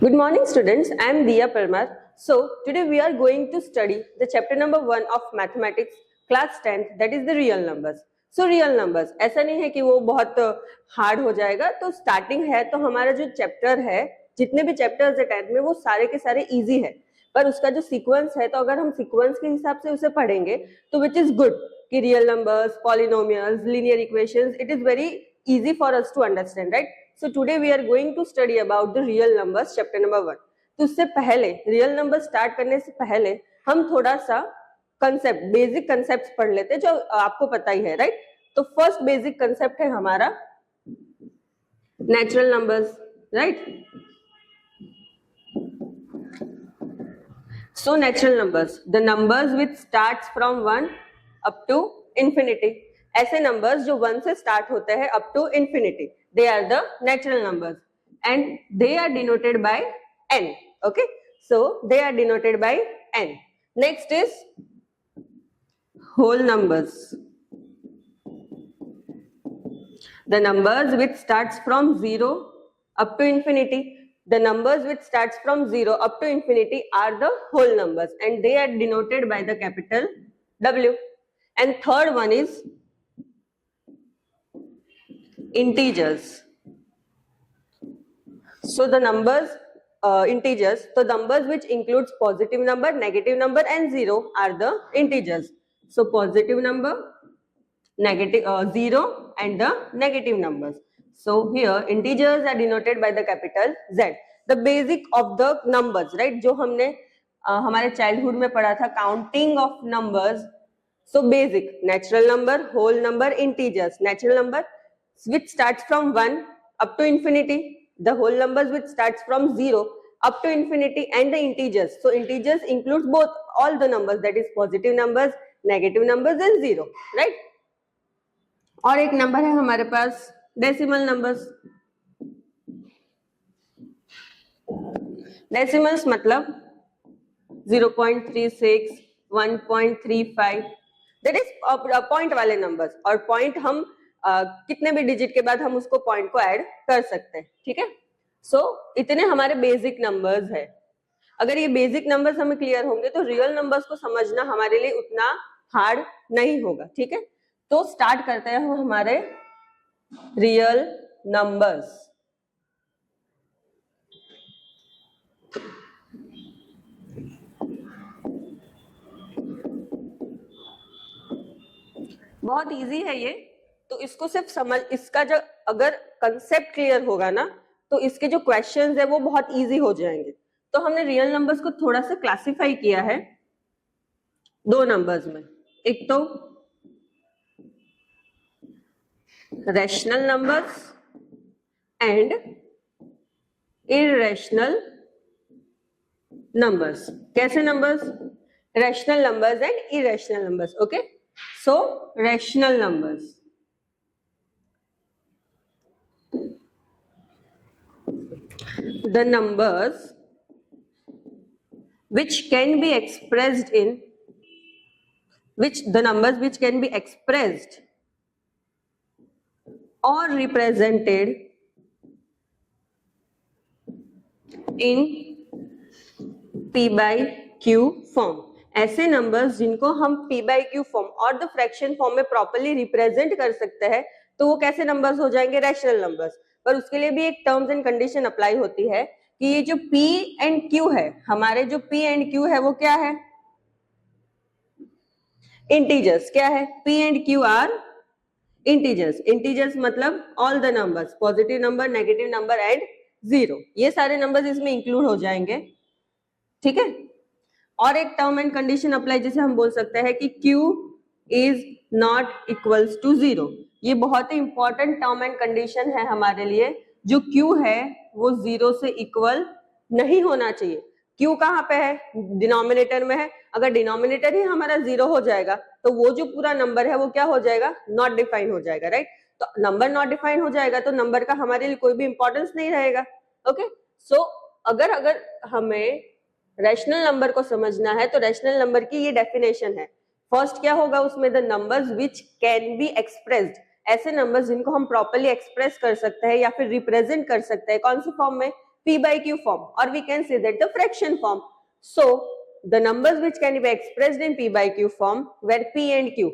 Good morning students, I am Diya Parmar. So today we are going to study the chapter number 1 of mathematics class 10th, that is the real numbers. So real numbers ऐसा नहीं है कि वो बहुत hard हो जाएगा, तो starting है तो हमारा जो चैप्टर है, जितने भी चैप्टर्स है 10th में वो सारे के सारे इजी है, पर उसका जो सीक्वेंस है तो अगर हम सीक्वेंस के हिसाब से उसे पढ़ेंगे तो विच इज गुड कि real numbers, polynomials, linear equations, it is very easy for us to understand, right? So today we are going to study about the real numbers chapter number 1. तो उससे पहले रियल नंबर स्टार्ट करने से पहले हम थोड़ा सा कंसेप्ट, बेसिक कंसेप्ट्स पढ़ लेते हैं जो आपको पता ही है, राइट? तो फर्स्ट बेसिक कंसेप्ट है हमारा natural numbers, right? So natural numbers, the numbers which starts from 1 up to infinity. ऐसे नंबर्स जो 1 से स्टार्ट होते हैं up to infinity, they are the natural numbers and they are denoted by n. Okay, so they are denoted by n. Next is whole numbers, the numbers which starts from 0 up to infinity. The numbers which starts from 0 up to infinity are the whole numbers and they are denoted by the capital W. And third one is integers. So the numbers, integers, so numbers which includes positive number, negative number and 0 are the integers. So positive number, negative 0 and the negative numbers. So here integers are denoted by the capital Z. The basic of the numbers, right? जो हमने हमारे childhood में पढ़ा था, counting of numbers. So basic, natural number, whole number, integers. Natural number which starts from 1 up to infinity. The whole numbers which starts from 0 up to infinity and the integers. So integers includes both, all the numbers, that is positive numbers, negative numbers and 0, right? और एक number है हमारे पास decimal numbers. Decimals मतलब 0.36, 1.35, that is point वाले numbers. और point हम कितने भी डिजिट के बाद हम उसको पॉइंट को ऐड कर सकते हैं, ठीक है? सो इतने हमारे बेसिक नंबर्स है. अगर ये बेसिक नंबर्स हमें क्लियर होंगे तो रियल नंबर्स को समझना हमारे लिए उतना हार्ड नहीं होगा, ठीक है? तो स्टार्ट करते हैं हम हमारे रियल नंबर्स. बहुत इजी है ये, तो इसको सिर्फ समझ, इसका जो अगर कंसेप्ट क्लियर होगा ना तो इसके जो क्वेश्चंस है वो बहुत इजी हो जाएंगे. तो हमने रियल नंबर्स को थोड़ा सा क्लासिफाई किया है दो नंबर्स में. एक तो rational numbers and irrational numbers. कैसे numbers? Rational numbers and irrational numbers. Okay, so rational numbers, the numbers which can be expressed in the numbers which can be expressed or represented in p by q form. ऐसे numbers जिनको हम p by q form और the fraction form में properly represent कर सकते हैं, तो वो कैसे नंबर्स हो जाएंगे? Rational numbers. पर उसके लिए भी एक टर्म्स एंड कंडीशन अप्लाई होती है कि ये जो p एंड q है, हमारे जो p एंड q है वो क्या है? इंटीजर्स. क्या है? p and q are integers. Integers मतलब all the numbers, positive number, negative number and 0, ये सारे नंबर्स इसमें इंक्लूड हो जाएंगे, ठीक है? और एक टर्म एंड कंडीशन अप्लाई, जिसे हम बोल सकते हैं कि q is not equals to 0. ये बहुत ही इंपॉर्टेंट टर्म एंड कंडीशन है हमारे लिए. जो q है वो 0 से इक्वल नहीं होना चाहिए. q कहाँ पे है? डिनोमिनेटर में है. अगर डिनोमिनेटर ही हमारा 0 हो जाएगा तो वो जो पूरा नंबर है वो क्या हो जाएगा? नॉट डिफाइन हो जाएगा, राइट? तो नंबर नॉट डिफाइन हो जाएगा तो नंबर का हमारे लिए कोई भी इंपॉर्टेंस नहीं रहेगा. ओके, सो अगर हमें रैशनल नंबर को समझना है तो रैशनल नंबर की ये डेफिनेशन है. फर्स्ट क्या होगा उसमें? The numbers which can be expressed. ऐसे नंबर्स जिनको हम प्रॉपर्ली एक्सप्रेस कर सकते हैं या फिर रिप्रेजेंट कर सकते हैं. कौन से फॉर्म में? p by q form, or we can say that the fraction form. So the numbers which can be expressed in p by q form where p and q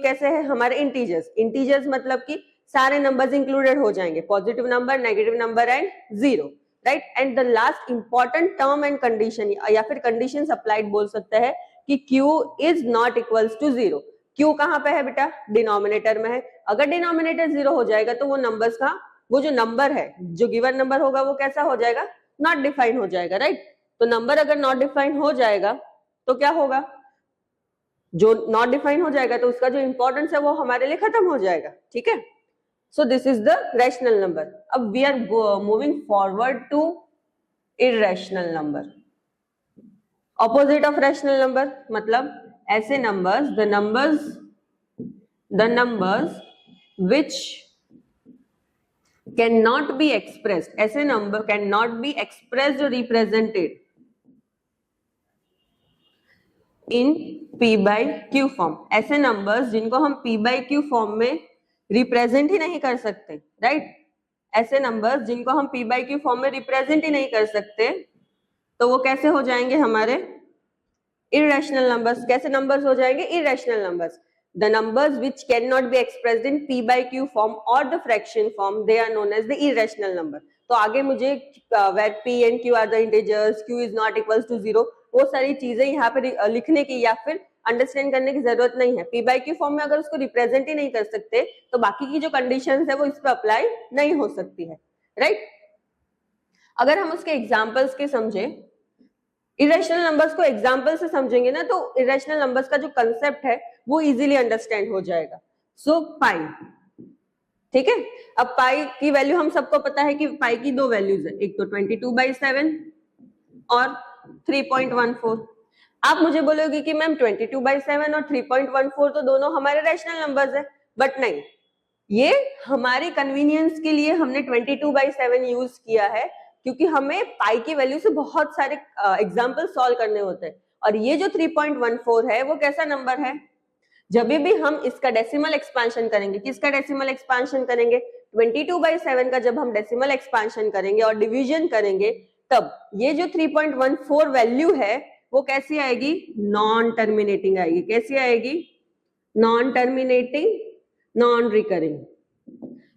कैसे है हमारे इंटीजर्स मतलब कि सारे नंबर्स इंक्लूडेड हो जाएंगे, positive number, negative number and zero, right. And the last important term and condition या फिर कंडीशन अप्लाइड बोल सकते हैं कि q is not equals to zero. q कहाँ पे है बेटा? डिनोमिनेटर में है. अगर डिनोमिनेटर जीरो हो जाएगा तो वो नंबर्स का वो जो नंबर है, जो गिवन नंबर होगा वो कैसा हो जाएगा? नॉट डिफाइन हो जाएगा, राइट. तो नंबर अगर नॉट डिफाइन हो जाएगा तो क्या होगा? जो नॉट डिफाइन हो जाएगा तो उसका जो इंपॉर्टेंस है वो हमारे लिए खत्म हो जाएगा, ठीक है. So this is the rational number. अब we are moving forward to irrational number. Opposite of rational number मतलब ऐसे numbers, the numbers which cannot be expressed, ऐसे number cannot be expressed or represented in p by q form. ऐसे numbers जिनको हम p by q form में represent ही नहीं कर सकते, राइट. ऐसे नंबर्स जिनको हम p by q फॉर्म में रिप्रेजेंट ही नहीं कर सकते तो वो कैसे हो जाएंगे हमारे? Irrational numbers. कैसे नंबर्स हो जाएंगे? Irrational numbers. The numbers which cannot be expressed in p by q form or the fraction form, they are known as the irrational number. तो आगे मुझे where p and q are the integers, q is not equals to zero, वो सारी चीजें यहाँ पे लिखने की या फिर अंडरस्टैंड करने की जरूरत नहीं है. p by q फॉर्म में अगर उसको रिप्रेजेंट ही नहीं कर सकते तो बाकी की जो कंडीशंस है वो इस पर अप्लाई नहीं हो सकती है, राइट. अगर हम उसके एग्जाम्पल्स के समझे, इरेशनल नंबर्स को एग्जाम्पल से समझेंगे ना तो इरेशनल नंबर्स का जो कंसेप्ट है वो इजीली अंडरस्टैंड हो जाएगा. सो पाई, ठीक है. अब पाई की वैल्यू हम सबको पता है कि पाई की दो वैल्यूज है, एक तो 22/7 और 3.14. आप मुझे बोलोगे कि मैम 22/7 और 3.14 तो दोनों हमारे रैशनल नंबर्स है, बट नहीं, ये हमारे कन्वीनियंस के लिए हमने 22/7 यूज किया है क्योंकि हमें पाई की वैल्यू से बहुत सारे एग्जाम्पल सॉल्व करने होते हैं. और ये जो 3.14 है वो कैसा नंबर है? जब भी हम इसका डेसिमल एक्सपेंशन करेंगे, किसका डेसिमल एक्सपेंशन करेंगे? 22/7 का जब हम डेसिमल एक्सपेंशन करेंगे और डिवीजन करेंगे तब ये जो 3.14 वैल्यू है वो कैसी आएगी? नॉन टर्मिनेटिंग आएगी. कैसी आएगी? Non terminating, non recurring.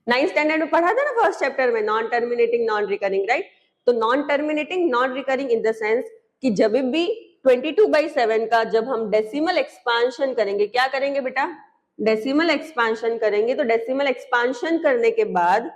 9th standard में पढ़ा था ना फर्स्ट चैप्टर में, non terminating, non recurring, right. तो non terminating, non recurring in the sense कि जब भी 22/7 का जब हम डेसिमल एक्सपांशन करेंगे, क्या करेंगे बेटा? डेसिमल एक्सपांशन करेंगे. तो डेसिमल एक्सपांशन करने के बाद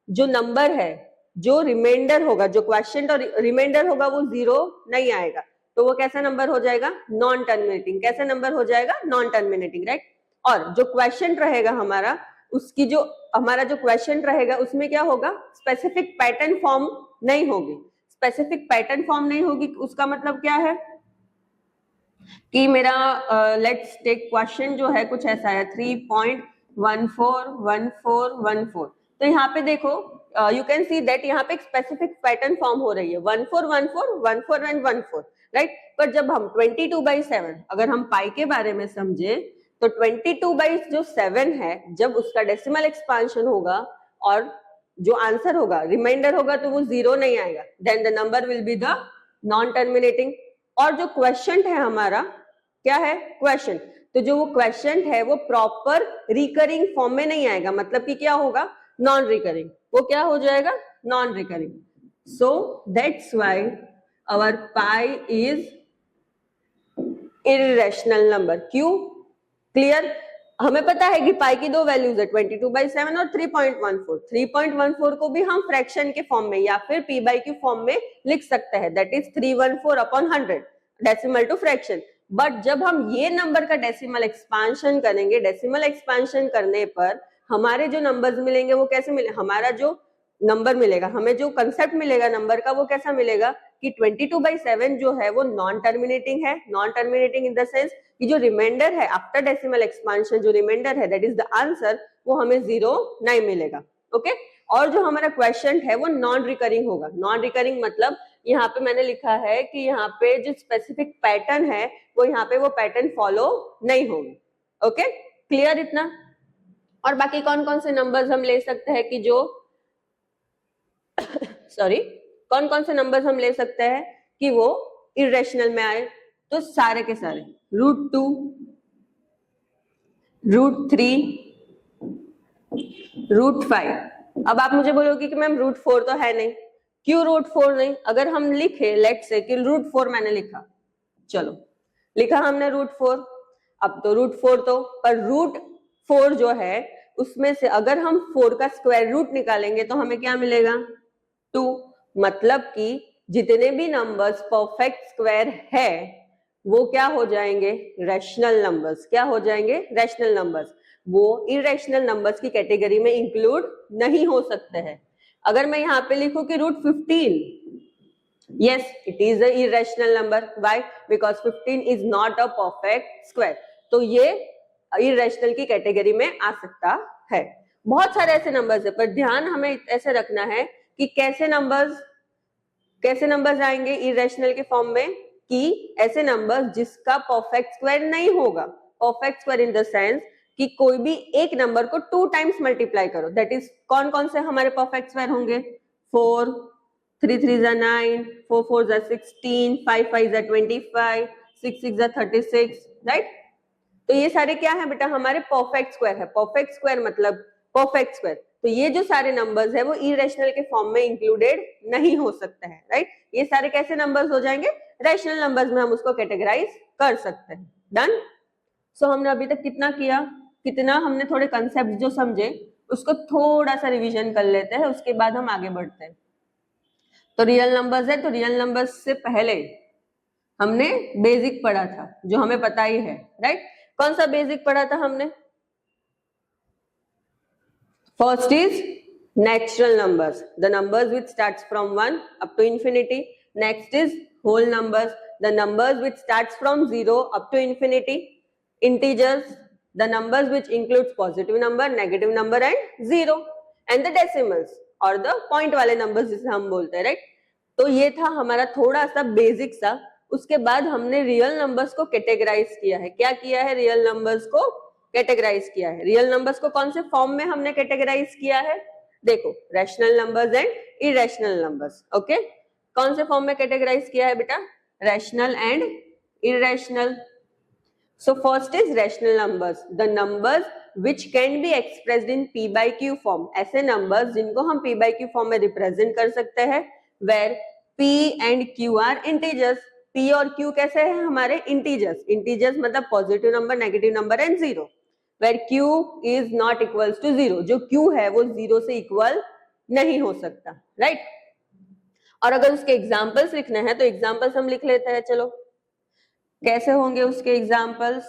जो नंबर है, जो रिमाइंडर होगा, जो क्वेश्चन और रिमाइंडर होगा वो जीरो नहीं आएगा. तो वो कैसा नंबर हो जाएगा? Non terminating. कैसा नंबर हो जाएगा? Non terminating, right. और जो क्वेश्चन रहेगा हमारा, उसकी जो हमारा जो क्वेश्चन रहेगा उसमें क्या होगा? स्पेसिफिक पैटर्न फॉर्म नहीं होगी. स्पेसिफिक पैटर्न फॉर्म नहीं होगी उसका मतलब क्या है कि मेरा लेट्स टेक क्वेश्चन जो है कुछ ऐसा है 3.141414. तो यहाँ पे देखो यू कैन सी दैट यहाँ पे एक स्पेसिफिक पैटर्न फॉर्म हो रही है 141414 एंड 14, राइट. पर जब हम 22/7 अगर हम पाई के बारे में समझे तो 22/7 है, जब उसका डेसिमल एक्सपांशन होगा और जो आंसर होगा, रिमाइंडर होगा, तो वो जीरो नहीं आएगा. Then the number will be the non terminating. और जो क्वेश्चन है हमारा, क्या है? क्वेश्चन. तो जो वो क्वेश्चन है वो प्रॉपर रिकरिंग फॉर्म में नहीं आएगा, मतलब कि क्या होगा? Non recurring. वो क्या हो जाएगा? Non recurring. So that's why our pi is irrational number. क्यों? क्लियर? हमें पता है कि पाई की दो वैल्यूज है 22/7 और 3.14. 3.14 को भी हम फ्रैक्शन के फॉर्म में या फिर p by q फॉर्म में लिख सकते हैं, that is 314/100 decimal to fraction. But जब हम ये नंबर का डेसिमल एक्सपांशन करेंगे, डेसिमल एक्सपांशन करने पर हमारे जो नंबर्स मिलेंगे वो कैसे मिले? हमारा जो नंबर मिलेगा, हमें जो कंसेप्ट मिलेगा नंबर का, वो कैसा मिलेगा कि 22/7 जो है वो नॉन टर्मिनेटिंग है. Non terminating in the sense कि जो रिमाइंडर है आफ्टर डेसिमल एक्सपांशन, जो रिमाइंडर है दैट इज द आंसर, वो हमें जीरो नहीं मिलेगा. ओके. और जो हमारा क्वेश्चन है वो नॉन रिकरिंग होगा. नॉन रिकरिंग मतलब यहाँ पे मैंने लिखा है कि यहाँ पे जो स्पेसिफिक पैटर्न है वो यहाँ पे वो पैटर्न फॉलो नहीं होगी. ओके, क्लियर इतना? और बाकी कौन कौन से नंबर्स हम ले सकते हैं कि जो सॉरी कौन कौन से नंबर्स हम ले सकते हैं कि वो इरेशनल में आए? तो सारे के सारे, √2, √3, √5। अब आप मुझे बोलोगे कि मैम √4 तो है नहीं, क्यों √4 नहीं? अगर हम लिखे लेट से कि √4 मैंने लिखा, चलो लिखा हमने √4, अब तो √4 तो, पर √4 जो है उसमें से अगर हम 4 का स्क्वायर रूट निकालेंगे तो हमें क्या मिलेगा? 2। मतलब कि जितने भी नंबर्स परफेक्ट स्क्वायर है वो क्या हो जाएंगे? Rational numbers. क्या हो जाएंगे? Rational numbers. वो इरेशनल नंबर्स की कैटेगरी में इंक्लूड नहीं हो सकते हैं। अगर मैं यहाँ पे लिखूं कि √15, yes, it is a irrational number. Why? Because 15 is not a perfect square. तो ये irrational की कैटेगरी में आ सकता है। बहुत सारे ऐसे नंबर्स है, पर ध्यान हमें ऐसे रखना है कि कैसे नंबर्स आएंगे irrational के फॉर्म में, कि ऐसे नंबर्स जिसका परफेक्ट स्क्वायर नहीं होगा। Perfect square in the sense कि कोई भी एक नंबर को 2 टाइम्स मल्टीप्लाई करो। दैट इज कौन कौन से हमारे परफेक्ट स्क्वायर होंगे? 4, 3 3 are 9, 4 4 are 16, 5 5 are 25, 6 6 are 36, right? तो ये सारे क्या है बेटा? हमारे परफेक्ट स्क्वायर है। परफेक्ट स्क्वायर मतलब परफेक्ट स्क्वायर। तो ये जो सारे नंबर्स है वो इरेशनल के फॉर्म में इंक्लूडेड नहीं हो सकते हैं, राइट? ये सारे कैसे नंबर्स हो जाएंगे? रैशनल नंबर्स में हम उसको कैटेगराइज कर सकते हैं। डन? सो हमने अभी तक कितना किया? कितना हमने थोड़े कंसेप्ट जो समझे उसको थोड़ा सा रिवीजन कर लेते हैं, उसके बाद हम आगे बढ़ते हैं। तो रियल नंबर्स है, तो रियल नंबर्स से पहले हमने बेसिक पढ़ा था जो हमें पता ही है, राइट? कौन सा बेसिक पढ़ा था हमने? First is natural numbers, the numbers which starts from 1 up to infinity. Next is whole numbers, the numbers which starts from 0 up to infinity. Integers, the numbers which includes positive number, negative number and 0, and the decimals और the point वाले numbers जिसे हम बोलते हैं, right? तो ये था हमारा थोड़ा सा बेसिक सा। उसके बाद हमने रियल नंबर्स को कैटेगराइज किया है। क्या किया है? रियल नंबर्स को कैटेगराइज किया है। रियल नंबर्स को कौन से फॉर्म में हमने कैटेगराइज किया है? देखो, rational numbers and irrational numbers. Okay, कौन से फॉर्म में कैटेगराइज किया है बेटा? Rational and irrational. So first is rational numbers, the numbers which can be expressed in p by q form. ऐसे numbers जिनको हम p by q form में represent कर सकते हैं, where p and q are integers. p और q कैसे हैं हमारे? integers. integers मतलब positive number, negative number and 0. where q is not equals to 0. जो q है वो 0 से equal नहीं हो सकता, right? और अगर उसके examples लिखने हैं तो examples हम लिख लेते हैं। चलो, कैसे होंगे उसके एग्जाम्पल्स?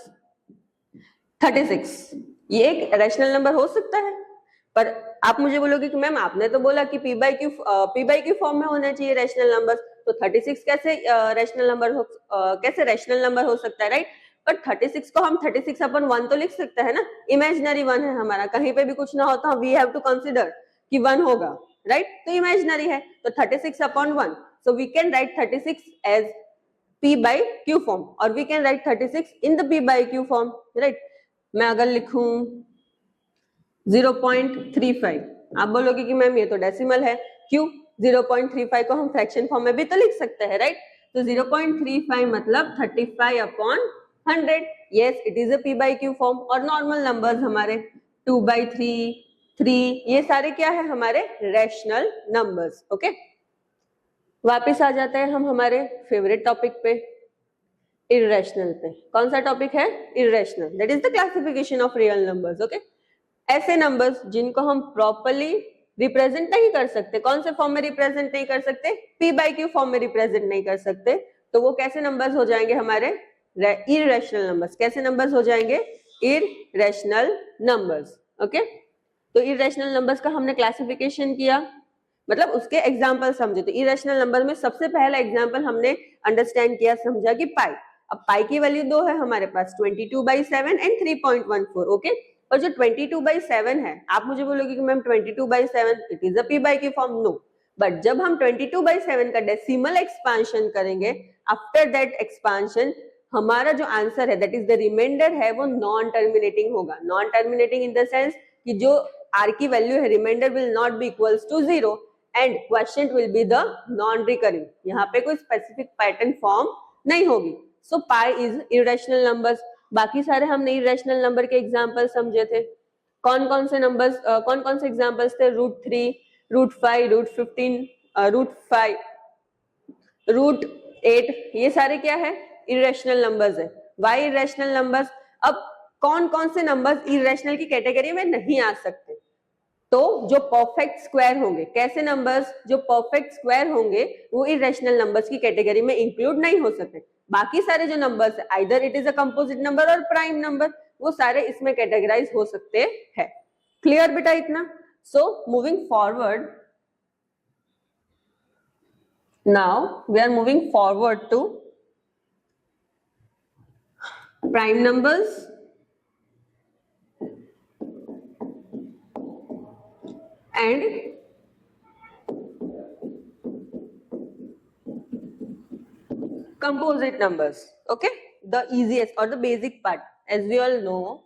36 ये एक रैशनल नंबर हो सकता है, पर आप मुझे बोलोगे कि मैम आपने तो बोला कि p by q फॉर्म में होना चाहिए रैशनल नंबर, तो 36 कैसे रैशनल नंबर हो सकता है, राइट? पर 36 को हम 36/1 तो लिख सकते हैं ना। इमेजिनरी 1 है हमारा, कहीं पे भी कुछ ना हो तो वी हैव टू कंसीडर कि 1 होगा, राइट? तो इमेजिनरी है, तो 36/1, so we can write 36 as p by q form और we can write 36 in the p by q form, right? मैं अगर लिखूं 0.35, आप बोलोगे कि मैम ये तो डेसिमल है। क्यों? 0.35 को हम फ्रैक्शन फॉर्म में भी तो लिख सकते हैं, राइट? तो 0.35 मतलब 35/100। Yes, it is a p by q form. और नॉर्मल नंबर्स हमारे 2/3, 3, ये सारे क्या है? हमारे रैशनल नंबर्स। ओके, वापिस आ जाते हैं हम हमारे फेवरेट टॉपिक पे, इरेशनल पे। कौन सा टॉपिक है? Irrational. That is the classification of real numbers. Okay, ऐसे नंबर्स जिनको हम प्रॉपर्ली रिप्रेजेंट नहीं कर सकते। कौन से फॉर्म में रिप्रेजेंट नहीं कर सकते? p by q फॉर्म में रिप्रेजेंट नहीं कर सकते, तो वो कैसे नंबर्स हो जाएंगे? हमारे इरेशनल नंबर्स। कैसे नंबर्स हो जाएंगे? Irrational numbers. ओके, तो इरेशनल नंबर्स का हमने क्लासिफिकेशन किया, मतलब उसके एग्जाम्पल समझे। तो इरेशनल नंबर में सबसे पहला एग्जाम्पल हमने अंडरस्टैंड किया, समझा कि पाई। अब पाई की वैल्यू 2 है हमारे पास, 22/7 एंड 3.14। ओके, और जो 22/7 है, आप मुझे बोलोगे कि ma'am 22/7 it is a p by q form. No, but जब हम 22/7 का डेसिमल एक्सपांशन करेंगे, आफ्टर दैट एक्सपांशन हमारा जो आंसर है दैट इज द रिमाइंडर है वो नॉन टर्मिनेटिंग होगा। Non terminating in the sense कि जो r की वैल्यू है remainder will not be equals to 0 and question will be the non recurring, यहाँ पे कोई स्पेसिफिक पैटर्न फॉर्म नहीं होगी. So pi is irrational numbers. बाकी सारे हमने इरेशनल नंबर के एग्जांपल समझे थे. कौन कौन से नंबर्स, कौन कौन से एग्जांपल्स थे? √3, √5, √15, √5, √8, ये सारे क्या है? इरेशनल नंबर्स है. Why irrational numbers? अब कौन कौन से नंबर्स इरेशनल की कैटेगरी में नहीं आ सकते? तो जो परफेक्ट स्क्वायर होंगे. कैसे नंबर्स? जो परफेक्ट स्क्वायर होंगे वो इरेशनल नंबर्स की कैटेगरी में इंक्लूड नहीं हो सकते. बाकी सारे जो नंबर्स है, either it is a composite number और प्राइम नंबर, वो सारे इसमें कैटेगराइज हो सकते हैं. क्लियर बेटा इतना? So moving forward, now we are moving forward to prime numbers and composite numbers. Okay, the easiest or the basic part, as we all know,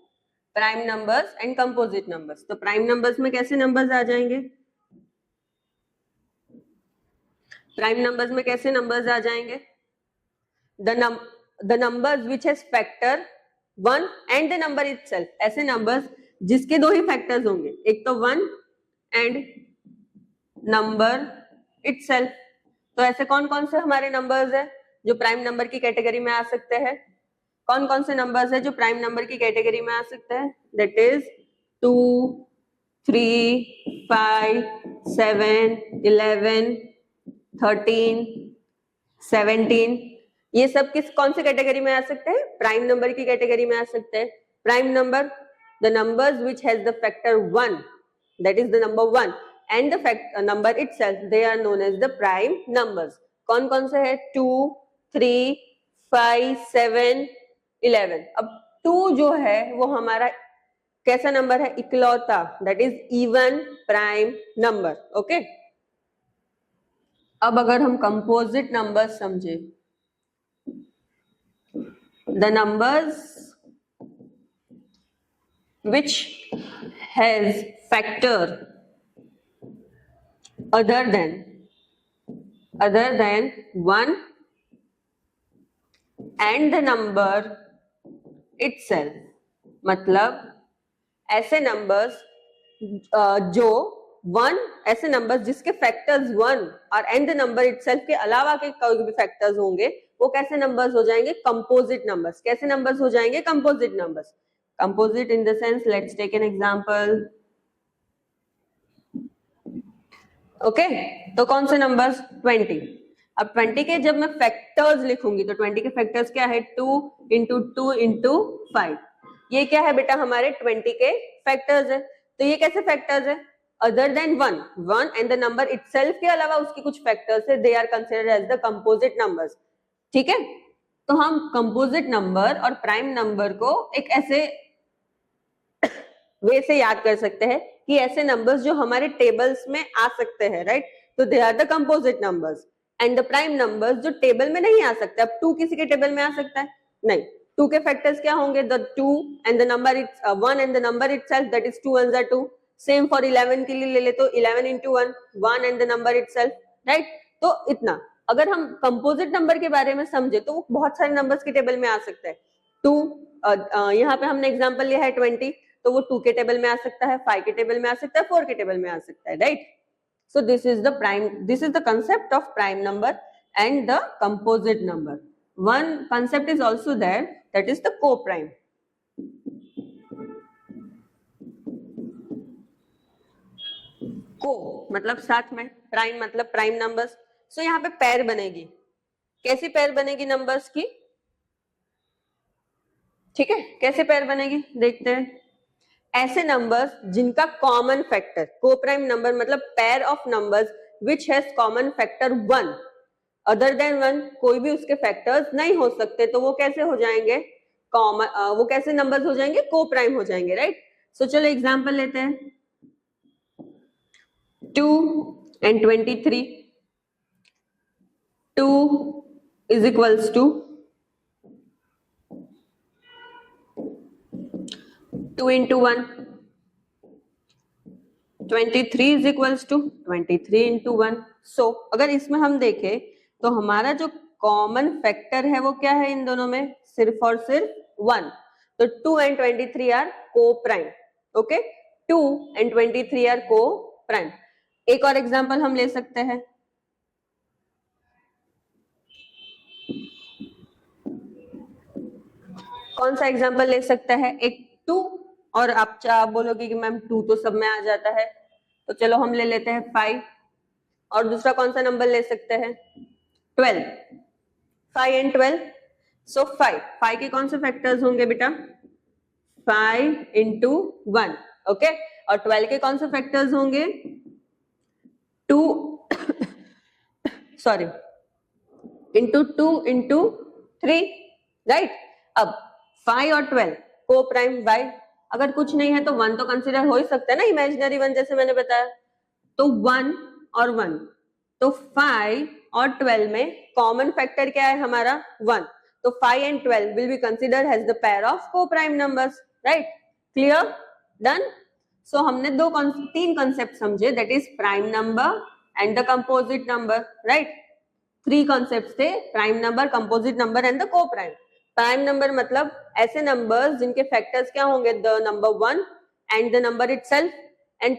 prime numbers and composite numbers. तो prime numbers में कैसे numbers आ जाएंगे? Prime numbers में कैसे numbers आ जाएंगे? The numbers which has factor 1 and the number itself. ऐसे numbers जिसके दो ही फैक्टर्स होंगे, एक तो 1 एंड नंबर इटसेल्फ. तो ऐसे कौन कौन से हमारे नंबर्स है जो प्राइम नंबर की कैटेगरी में आ सकते हैं? कौन कौन से नंबर्स है जो प्राइम नंबर की कैटेगरी में आ सकते हैं? दैट इज 2, 3, 5, 7, 11, 13, 17, ये सब किस कौन से कैटेगरी में आ सकते हैं? प्राइम नंबर की कैटेगरी में आ सकते हैं. Prime number, the numbers which has the factor 1, that is the number 1, and the number itself, they are known as the prime numbers. कौन कौन से है? 2, 3, 5, 7, 11. अब 2 जो है वो हमारा कैसा नंबर है? इकलौता, that is even prime number. Okay, अब अगर हम कंपोजिट नंबर्स समझे, the numbers which has factor other than 1 and the number itself. मतलब ऐसे नंबर्स जो 1, ऐसे नंबर्स जिसके फैक्टर्स 1 और एंड द नंबर इटसेल्फ के अलावा के कोई भी फैक्टर्स होंगे, वो कैसे नंबर्स हो जाएंगे? Composite numbers. कैसे नंबर्स हो जाएंगे? Composite numbers. Composite in the sense, let's take an example. Okay, तो कौन से नंबर्स? 20. अब 20 के जब मैं फैक्टर्स लिखूंगी तो 20 के फैक्टर्स क्या है? 2 इंटू 2 इंटू 5. ये क्या है बेटा? हमारे 20 के फैक्टर्स है. तो ये कैसे फैक्टर्स है? Other than 1 and the number itself के अलावा उसके कुछ फैक्टर्स है, they are considered as the composite numbers. ठीक है, तो हम कंपोजिट नंबर और प्राइम नंबर को एक ऐसे वे से याद कर सकते हैं कि ऐसे नंबर्स जो हमारे टेबल्स में आ सकते हैं, राइट? तो they are the composite numbers. And the prime numbers जो टेबल में नहीं आ सकते. अब 2 किसी के टेबल में आ सकता है? नहीं. 2 के फैक्टर्स क्या होंगे? The 2 and the number 1 and the number itself, that is 2 1s are 2. Same for 11 के लिए ले ले तो 11 into 1 and the number itself, right? तो इतना. अगर हम कंपोजिट नंबर के बारे में समझे तो वो बहुत सारे नंबर्स के टेबल में आ सकता है. 2, यहाँ पे हमने एग्जांपल लिया है 20, तो वो 2 के टेबल में आ सकता है, 5 के टेबल में आ सकता है, 4 के टेबल में आ सकता है, right? So this is the concept of prime number and the composite number. One concept is also there, that is the co-prime. Co मतलब साथ में, prime मतलब prime numbers. So यहाँ पे पैर बनेगी. कैसी पैर बनेगी नंबर्स की? ठीक है, कैसे पैर बनेगी देखते हैं. ऐसे नंबर्स जिनका कॉमन फैक्टर, को-प्राइम नंबर मतलब pair of numbers which has common factor 1, other than 1, कोई भी उसके फैक्टर्स नहीं हो सकते, तो वो कैसे हो जाएंगे? कॉमन. वो कैसे नंबर्स हो जाएंगे? को-प्राइम हो जाएंगे, राइट? सो चलो एग्जांपल लेते हैं. 2 and 23. 2 is equals to 2 into 1. 23 is equals to 23 into 1। So अगर इसमें हम देखें तो हमारा जो कॉमन फैक्टर है वो क्या है इन दोनों में, सिर्फ और सिर्फ 1। तो 2 and 23 आर को प्राइम। ओके, 2 and 23 आर को प्राइम। एक और एग्जांपल हम ले सकते हैं, कौन सा एग्जांपल ले सकते हैं, एक 2 और आप बोलोगे कि मैम 2 तो सब में आ जाता है, तो चलो हम ले लेते हैं 5। और दूसरा कौन सा नंबर ले सकते हैं, 12, 5 and 12। सो 5 के कौन से फैक्टर्स होंगे बेटा, 5 into 1। ओके, और 12 के कौन से फैक्टर्स होंगे, 2 सॉरी इंटू 2 into 3, राइट। अब 5 और 12 को प्राइम y, अगर कुछ नहीं है तो 1 तो कंसीडर हो ही सकता है ना, इमेजिनरी 1 जैसे मैंने बताया। तो 1 और 1, तो 5 और 12 में कॉमन फैक्टर क्या है हमारा, 1। तो 5 and 12 will be considered as the pair of co-prime numbers, right? Clear? Done? So हमने तीन कंसेप्ट समझे, that is prime number and the composite number, right? 3 concepts थे, prime number, composite number and the को prime. Prime number मतलब ऐसे numbers जिनके factors क्या होंगे, the number 1 and the number itself. And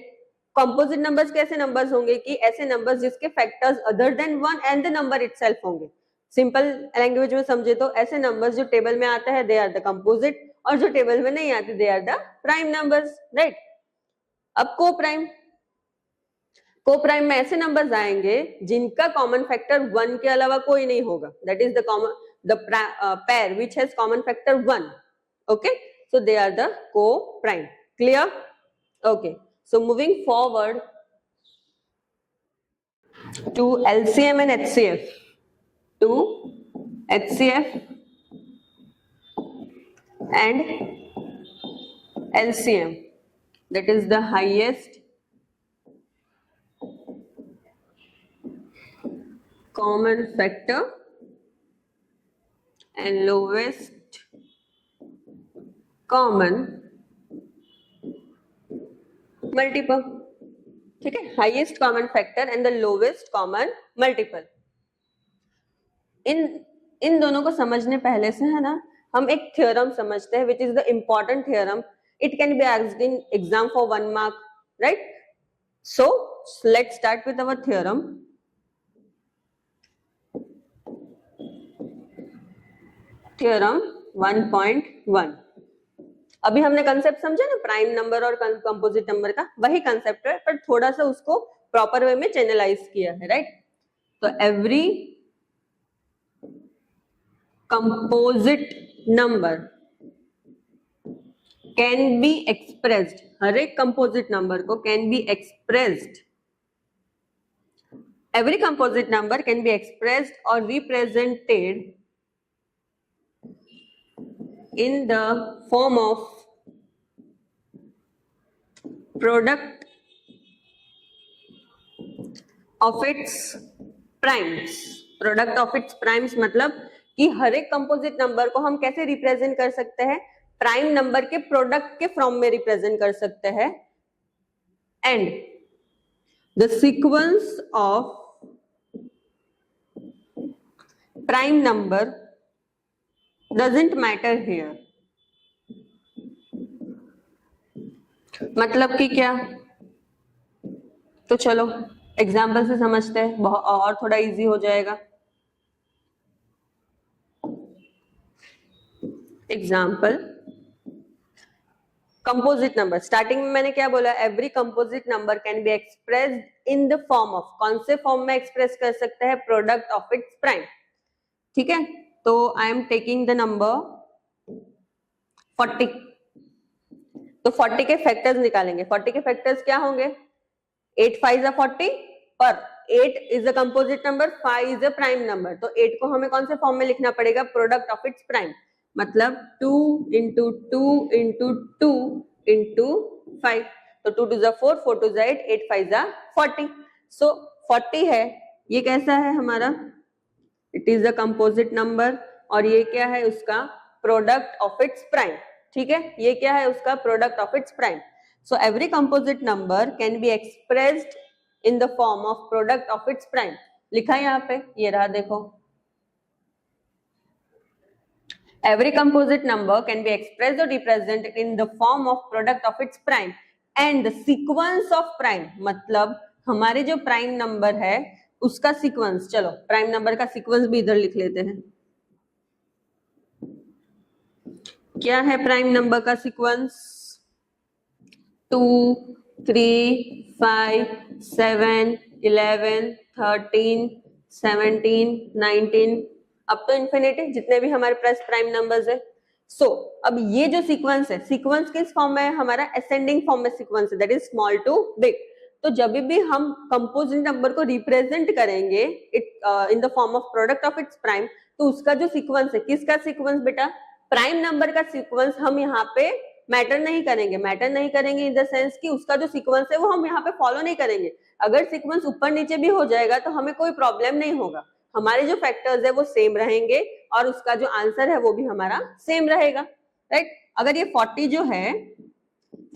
composite numbers कैसे numbers होंगे कि ऐसे नंबर्स जिसके factors other than 1 and the number itself होंगे। सिंपल लैंग्वेज में समझे तो ऐसे नंबर्स जो टेबल में आता है दे आर द कंपोजिट, और जो टेबल में नहीं आते they are the prime numbers, right. अब को प्राइम, को प्राइम में ऐसे नंबर्स आएंगे जिनका कॉमन फैक्टर 1 के अलावा कोई नहीं होगा, that is the pair which has common factor 1. Okay, so they are the co-prime. Clear? Okay, so moving forward to LCM and HCF, to HCF and LCM, that is the highest common factor and lowest common multiple। ठीक है, highest common factor and the lowest common multiple. इन दोनों को समझने पहले से है ना, हम एक थ्योरम समझते हैं which is the important theorem. It can be asked in exam for 1 mark, right. So let's start with our theorem. Theorem 1.1। अभी हमने कंसेप्ट समझा ना प्राइम नंबर और कंपोजिट नंबर का, वही कंसेप्ट है पर थोड़ा सा उसको प्रॉपर वे में चैनलाइज किया है, राइट। तो every composite number can be expressed, हर एक कंपोजिट नंबर को can be expressed, every composite number can be expressed और represented in the form of product of its primes। Product of its primes मतलब कि हर एक composite number को हम कैसे रिप्रेजेंट कर सकते हैं, प्राइम नंबर के प्रोडक्ट के फॉर्म में रिप्रेजेंट कर सकते हैं। And the sequence of prime number doesn't matter here। मतलब कि क्या, तो चलो एग्जाम्पल से समझते हैं, और थोड़ा इजी हो जाएगा। Example, composite number. स्टार्टिंग में मैंने क्या बोला, every composite number can be expressed in the form of, कौन से फॉर्म में एक्सप्रेस कर सकते हैं, प्रोडक्ट ऑफ इट्स प्राइम। ठीक है, तो I am taking the number 40। तो 40 के फैक्टर्स निकालेंगे। 40 के फैक्टर्स क्या होंगे, 8 5 is 40, पर 8 is a composite number, 5 is a prime number. तो 8 को हमें कौन से फॉर्म में लिखना पड़ेगा, प्रोडक्ट ऑफ इट्स प्राइम, मतलब 2 into 2 into 2 into 5। तो 2 2 4, 4 2 8, 8 5 40। सो 40 है, ये कैसा है हमारा, it is a composite number, और ये क्या है उसका प्रोडक्ट ऑफ इट्स प्राइम। ठीक है, ये क्या है उसका product of its prime. So every composite number can be expressed in the form of product of its prime. लिखा है यहाँ पे, ये रहा देखो. Every composite number can be expressed or represented in the form of product of its prime and the sequence of prime. मतलब हमारे जो प्राइम नंबर है उसका सीक्वेंस, चलो प्राइम नंबर का सीक्वेंस भी इधर लिख लेते हैं. क्या है प्राइम नंबर का सीक्वेंस? 2, 3, 5, 7, 11, 13, 17, 19 अब तो इन्फिनिटी, जितने भी हमारे पास प्राइम नंबर्स है. सो अब ये जो सीक्वेंस है, सीक्वेंस किस फॉर्म में है? हमारा असेंडिंग फॉर्म में सीक्वेंस है, that is small to big. तो जब भी हम कंपोजिट नंबर को रिप्रेजेंट करेंगे in the form of product of its prime, तो उसका जो सीक्वेंस है, किसका सीक्वेंस बेटा? प्राइम नंबर का सीक्वेंस हम यहाँ पे मैटर नहीं करेंगे इन द सेंस कि उसका जो सीक्वेंस है वो हम यहाँ पे फॉलो नहीं करेंगे. अगर सीक्वेंस ऊपर नीचे भी हो जाएगा तो हमें कोई प्रॉब्लम नहीं होगा, हमारे जो फैक्टर्स है वो सेम रहेंगे और उसका जो आंसर है वो भी हमारा सेम रहेगा, राइट. अगर ये 40 जो है,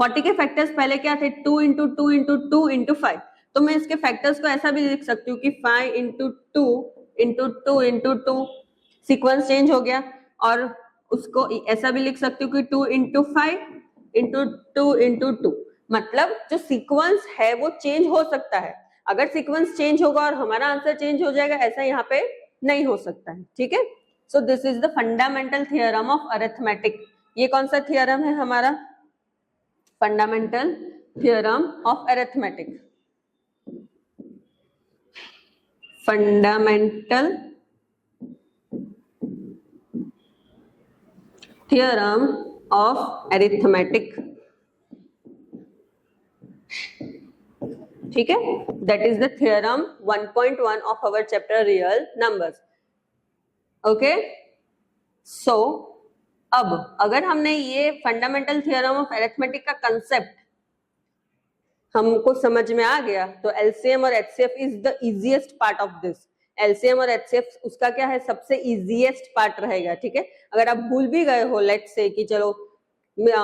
40 के फैक्टर्स पहले क्या थे? 2 इंटू 2 इंटू 2 इंटू 5. तो मैं इसके फैक्टर्स को ऐसा भी लिख सकती हूँ कि 5 into 2 into 2 into 2, sequence change हो गया. और उसको ऐसा भी लिख सकती हूँ कि 2 इंटू 5 इंटू 2 इंटू 2. मतलब जो सीक्वेंस है वो चेंज हो सकता है. अगर सीक्वेंस चेंज होगा और हमारा आंसर चेंज हो जाएगा, ऐसा यहाँ पे नहीं हो सकता है, ठीक है. So this is the fundamental theorem of arithmetic. ये कौन सा थियरम है हमारा? Fundamental theorem of arithmetic. Fundamental theorem of arithmetic, ठीक है. That is the theorem 1.1 of our chapter real numbers. Okay. So अब अगर हमने ये फंडामेंटल थियरम ऑफ अरिथमेटिक का कंसेप्ट हमको समझ में आ गया, तो एलसीएम और HCF is the easiest part of this. LCM और एचसीएफ उसका क्या है? सबसे इजीएस्ट पार्ट रहेगा, ठीक है. अगर आप भूल भी गए हो, लेट्स से कि चलो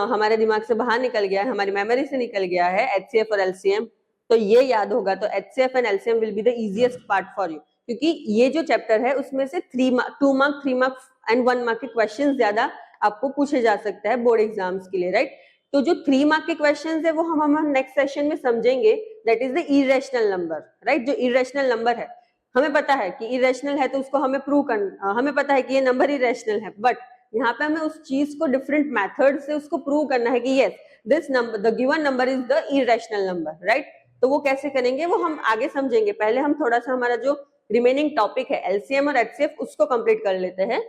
हमारे दिमाग से बाहर निकल गया है, हमारी मेमोरी से निकल गया है एचसीएफ और एलसीएम, तो ये याद होगा. तो HCF and LCM will be the easiest part for you, क्योंकि ये जो चैप्टर है उसमें से 2 मार्क 3 मार्क एंड 1 मार्क के क्वेश्चन ज्यादा आपको पूछे जा सकते हैं बोर्ड एग्जाम्स के लिए, राइट. तो जो 3 मार्क के क्वेश्चंस है वो हम नेक्स्ट सेशन में समझेंगे. That is the irrational number, right. जो इरेशनल नंबर है, हमें पता है कि इरेशनल है तो उसको हमें प्रूव करना, हमें पता है कि ये नंबर इरेशनल है, बट यहाँ पे हमें उस चीज को डिफरेंट मेथड से उसको प्रूव करना है कि yes this number, the given number is the irrational number, right. तो वो कैसे करेंगे वो हम आगे समझेंगे. पहले हम थोड़ा सा हमारा जो रिमेनिंग टॉपिक है एलसीएम और एचसीएफ उसको कंप्लीट कर लेते हैं.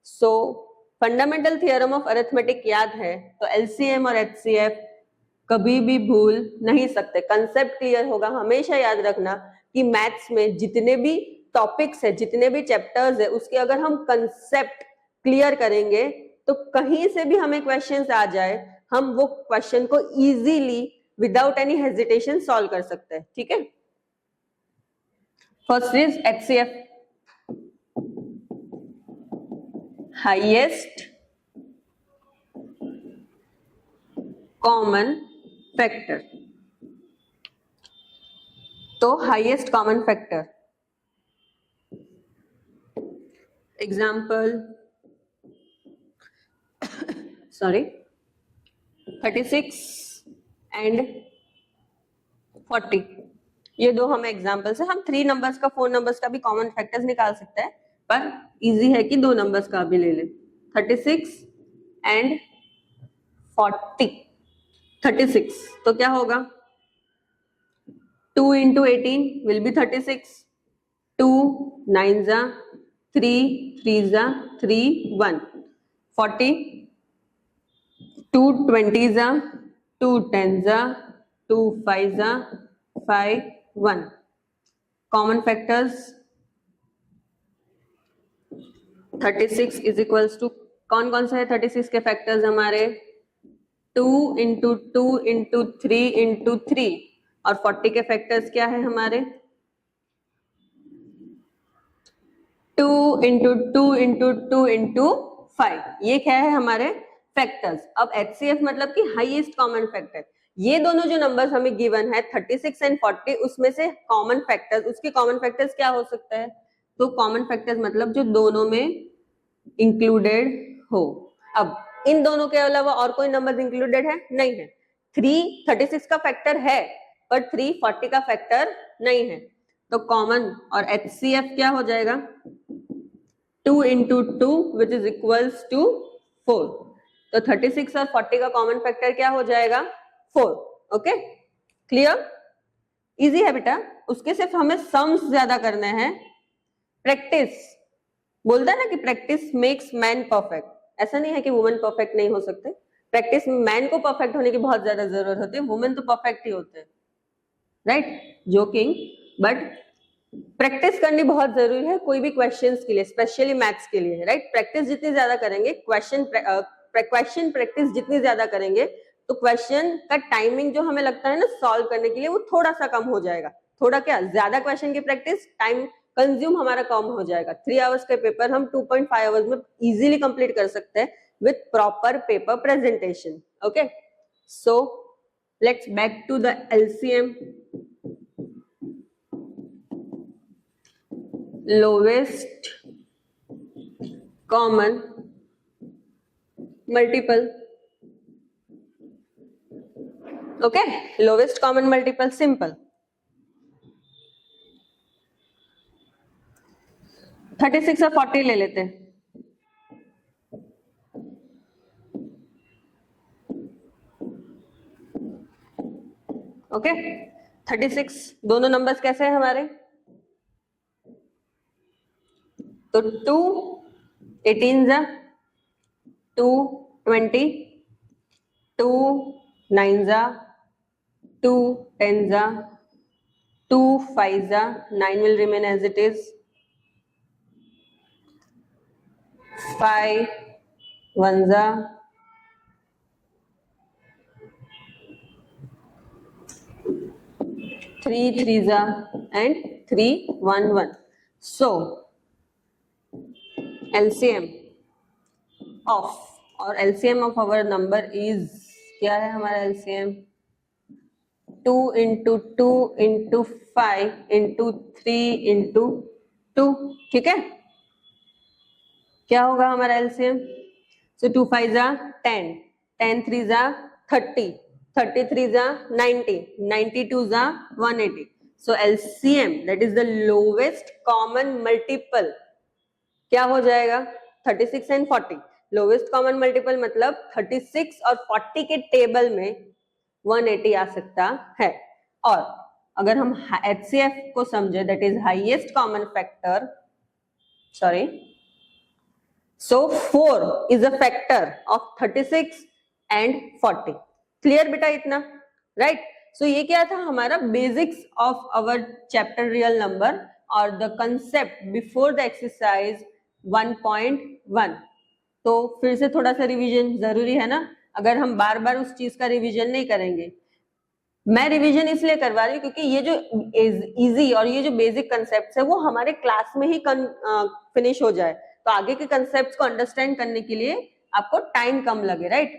सो फंडामेंटल थियरम ऑफ अरिथमेटिक याद है तो एलसीएम और एचसीएफ कभी भी भूल नहीं सकते. कंसेप्ट क्लियर होगा. हमेशा याद रखना कि मैथ्स में जितने भी टॉपिक्स है, जितने भी चैप्टर्स है, उसके अगर हम कंसेप्ट क्लियर करेंगे तो कहीं से भी हमें क्वेश्चंस आ जाए, हम वो क्वेश्चन को easily without any hesitation solve कर सकते हैं, ठीक है. First is HCF, highest common factor. तो highest common factor example 36 and 40, ये दो हमें एग्जाम्पल्स है. हम 3 नंबर्स का 4 नंबर्स का भी कॉमन फैक्टर्स निकाल सकते हैं, पर इजी है कि 2 नंबर्स का भी ले ले. 36 एंड 40. 36 तो क्या होगा? 2 into 18 will be 36. 2 9 जा 3 3 जा 3 1. 40 2 20 जा 2 10 जा 2 5 जा 5 1. Common factors 36 is equals to कौन कौन सा है? 36 के फैक्टर्स हमारे 2 into 2 into 3 into 3. और 40 के फैक्टर्स क्या है हमारे? 2 into 2 into 2 into 5. ये क्या है हमारे फैक्टर्स. अब HCF मतलब कि हाईएस्ट कॉमन फैक्टर. ये दोनों जो नंबर्स हमें गिवन है 36 एंड 40, उसमें से कॉमन फैक्टर्स, उसके कॉमन फैक्टर्स क्या हो सकता है? तो कॉमन फैक्टर्स मतलब जो दोनों में इंक्लूडेड हो। अब इन दोनों के अलावा और कोई नंबर इंक्लूडेड है? नहीं है। 3 36 का फैक्टर है पर 3 40 का फैक्टर नहीं है, तो कॉमन और HCF क्या हो जाएगा? 2 into 2 which is equals to 4। तो 36 और 40 का कॉमन फैक्टर क्या हो जाएगा? 4। Okay, clear? इजी है बेटा। उसके सिर्फ हमें सम्स ज्यादा करने हैं। प्रैक्टिस बोलता है ना कि प्रैक्टिस मेक्स मैन परफेक्ट। ऐसा नहीं है कि वुमेन परफेक्ट नहीं हो सकते, प्रैक्टिस मैन को परफेक्ट होने की बहुत ज्यादा जरूरत होती है, वुमेन तो परफेक्ट ही होते हैं, राइट? जोकिंग, बट प्रैक्टिस करनी बहुत जरूरी है कोई भी क्वेश्चंस के लिए, स्पेशली मैथ्स के लिए, राइट? प्रैक्टिस जितनी ज्यादा करेंगे, क्वेश्चन प्रैक्टिस जितनी ज्यादा करेंगे, तो क्वेश्चन का टाइमिंग जो हमें लगता है ना सॉल्व करने के लिए, वो थोड़ा सा कम हो जाएगा। थोड़ा क्या, ज्यादा क्वेश्चन की प्रैक्टिस, टाइम कंज्यूम हमारा कम हो जाएगा। 3 आवर्स के पेपर हम 2.5 आवर्स में इजीली कंप्लीट कर सकते हैं with proper paper presentation. Okay, so let's back to the LCM। Lowest common multiple. Okay, lowest common multiple simple. 36 और 40 ले लेते हैं। ओके, 36 दोनों नंबर्स कैसे हैं हमारे? तो 2 18 जा 2 20, 2 9 जा 2 10 जा 2 5 जा 9 will remain as it is, 5 1 जा 3 3 जा and 3 1 1। So LCM of, और LCM of our number is, क्या है हमारा LCM? 2 into 2 into 5 into 3 into 2। ठीक है, क्या होगा हमारा LCM? So 2 5 जा 10, 10 3 जा 30, 33 जा 90, 92 जा 180। So LCM, that is the lowest common multiple, क्या हो जाएगा? 36 एंड 40। लोवेस्ट कॉमन मल्टीपल मतलब 36 और 40 के टेबल में 180 आ सकता है। और अगर हम HCF को समझे, that is highest common factor, sorry, so 4 is a factor of 36 and 40। Clear बेटा इतना, राइट? सो ये क्या था हमारा basics of our chapter real number और the concept before the exercise 1.1। तो फिर से थोड़ा सा रिवीजन जरूरी है ना, अगर हम बार बार उस चीज का रिवीजन नहीं करेंगे। मैं रिवीजन इसलिए करवा रही हूँ क्योंकि ये जो इजी और ये जो बेसिक कंसेप्ट है वो हमारे क्लास में ही फिनिश हो जाए, तो आगे के कंसेप्ट को अंडरस्टैंड करने के लिए आपको टाइम कम लगे, राइट?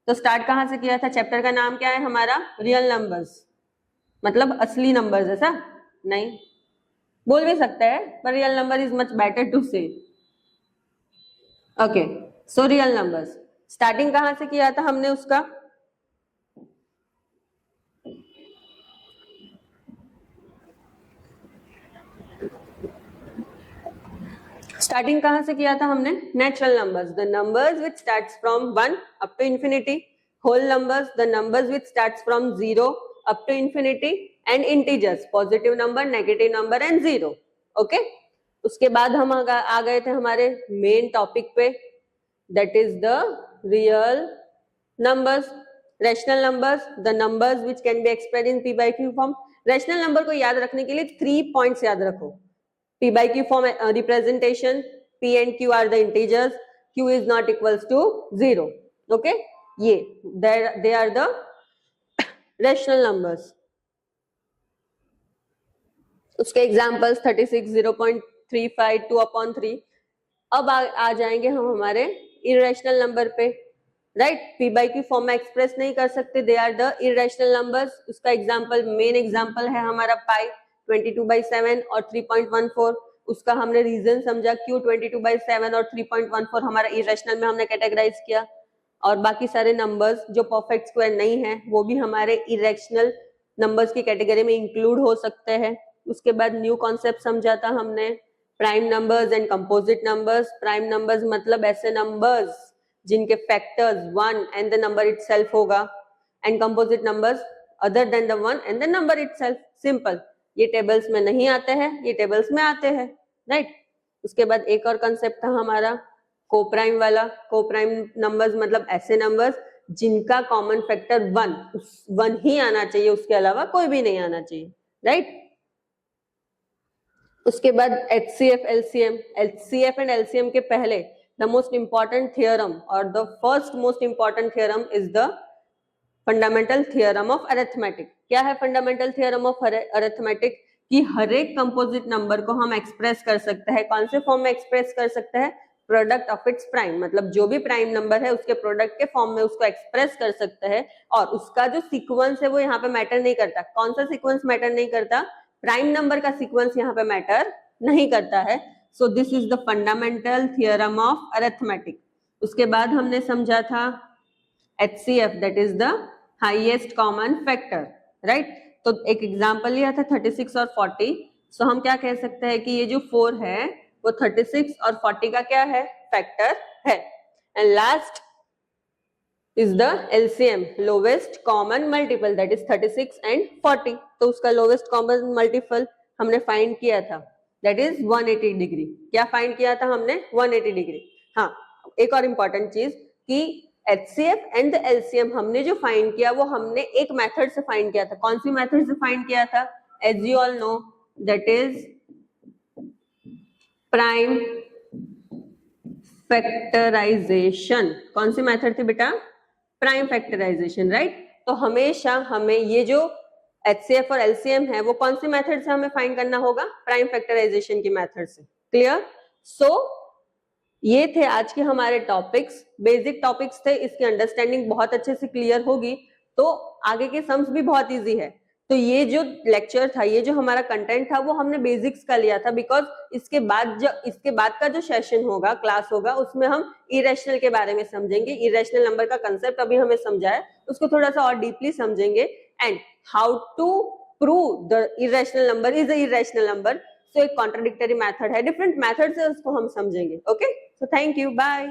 तो स्टार्ट कहाँ से किया था? चैप्टर का नाम क्या है हमारा? रियल नंबर्स, मतलब असली नंबर्स। ऐसा नहीं बोल भी सकते हैं, पर real number is much better to से। Okay, so real numbers starting कहां से किया था हमने उसका? स्टार्टिंग कहां से किया था हमने? Natural numbers, the numbers which starts from 1 up to infinity, whole numbers, the numbers which starts from 0 up to infinity, and integers, positive number, negative number and zero. Okay, उसके बाद हम आ गए थे हमारे मेन टॉपिक पे, that is the real numbers, rational numbers, the numbers which can be expressed in p by q form। rational number को याद रखने के लिए 3 points याद रखो। p by q form representation, p and q are the integers, q is not equals to 0। okay, ये they are the rational numbers। उसके examples 36, 0.35, 2/3। अब आ जाएंगे हम हमारे इरेशनल नंबर पे। Right, P by Q form में एक्सप्रेस नहीं कर सकते, they are the irrational numbers. उसका एग्जांपल, मेन एग्जांपल है हमारा पाई 22/7 और 3.14। उसका हमने रीजन समझा क्यों 22/7 और 3.14 हमारा इरेशनल में हमने कैटेगराइज किया, और बाकी सारे नंबर्स जो परफेक्ट स्क्वायर नहीं है वो भी हमारे इरेशनल नंबर्स की कैटेगरी में इंक्लूड हो सकते हैं। उसके बाद न्यू कॉन्सेप्ट समझा था हमने, prime numbers and composite numbers. Prime numbers मतलब ऐसे नंबर्स जिनके factors 1 and the number itself होगा, and composite numbers other than the 1 and the number itself. Simple, ये टेबल्स में नहीं आते हैं, ये टेबल्स में आते हैं, राइट। उसके बाद एक और कंसेप्ट था हमारा कोप्राइम वाला। कोप्राइम नंबर्स मतलब ऐसे नंबर्स जिनका कॉमन फैक्टर 1 ही आना चाहिए, उसके अलावा कोई भी नहीं आना चाहिए, राइट। उसके बाद HCF LCM। HCF and LCM के पहले the most important theorem or the first most important theorem is the fundamental theorem of arithmetic। क्या है fundamental theorem of arithmetic? कि हर एक कंपोजिट नंबर को हम एक्सप्रेस कर सकते हैं, कौन से फॉर्म में एक्सप्रेस कर सकते हैं? प्रोडक्ट ऑफ इट्स प्राइम, मतलब जो भी प्राइम नंबर है उसके प्रोडक्ट के फॉर्म में उसको एक्सप्रेस कर सकते हैं, और उसका जो सीक्वेंस है वो यहाँ पे मैटर नहीं करता। कौन सा सीक्वेंस मैटर नहीं करता? प्राइम नंबर का सीक्वेंस यहाँ पे मैटर नहीं करता है। So this is the fundamental theorem of arithmetic. उसके बाद हमने समझा था HCF, that is the highest common factor, right. तो एक एग्जांपल लिया था 36 और 40। सो हम क्या कह सकते हैं कि ये जो 4 है वो 36 और 40 का क्या है? फैक्टर है। And last is the LCM, lowest common multiple, that is 36 and 40। तो उसका लोवेस्ट कॉमन मल्टीपल हमने फाइंड किया था, दैट इज 180 डिग्री। क्या फाइंड किया था हमने? 180 डिग्री। हाँ, एक और इंपॉर्टेंट चीज कि HCF एंड द LCM हमने जो फाइंड किया वो हमने एक मेथड से फाइंड किया था। कौन सी मेथड से फाइंड किया था? As you all know, that is prime factorization. कौन सी मेथड थी बेटा? Prime factorization, right. तो हमेशा हमें ये जो HCF और LCM है वो कौन सी मेथड से हमें फाइंड करना होगा? प्राइम फैक्टराइजेशन की मेथड से। क्लियर? सो ये थे आज के हमारे टॉपिक्स, बेसिक टॉपिक्स थे। इसकी अंडरस्टैंडिंग बहुत अच्छे से क्लियर होगी तो आगे के सम्स भी बहुत इजी है। तो ये जो लेक्चर था, ये जो हमारा कंटेंट था वो हमने बेसिक्स का लिया था, बिकॉज इसके बाद का जो सेशन होगा, क्लास होगा, उसमें हम इरेशनल के बारे में समझेंगे। इरेशनल नंबर का कंसेप्ट अभी हमें समझा है, उसको थोड़ा सा और डीपली समझेंगे, and how to prove the irrational number is a irrational number. So एक कॉन्ट्राडिक्टरी मेथड है, डिफरेंट मेथड से उसको हम समझेंगे। Okay, so thank you, bye.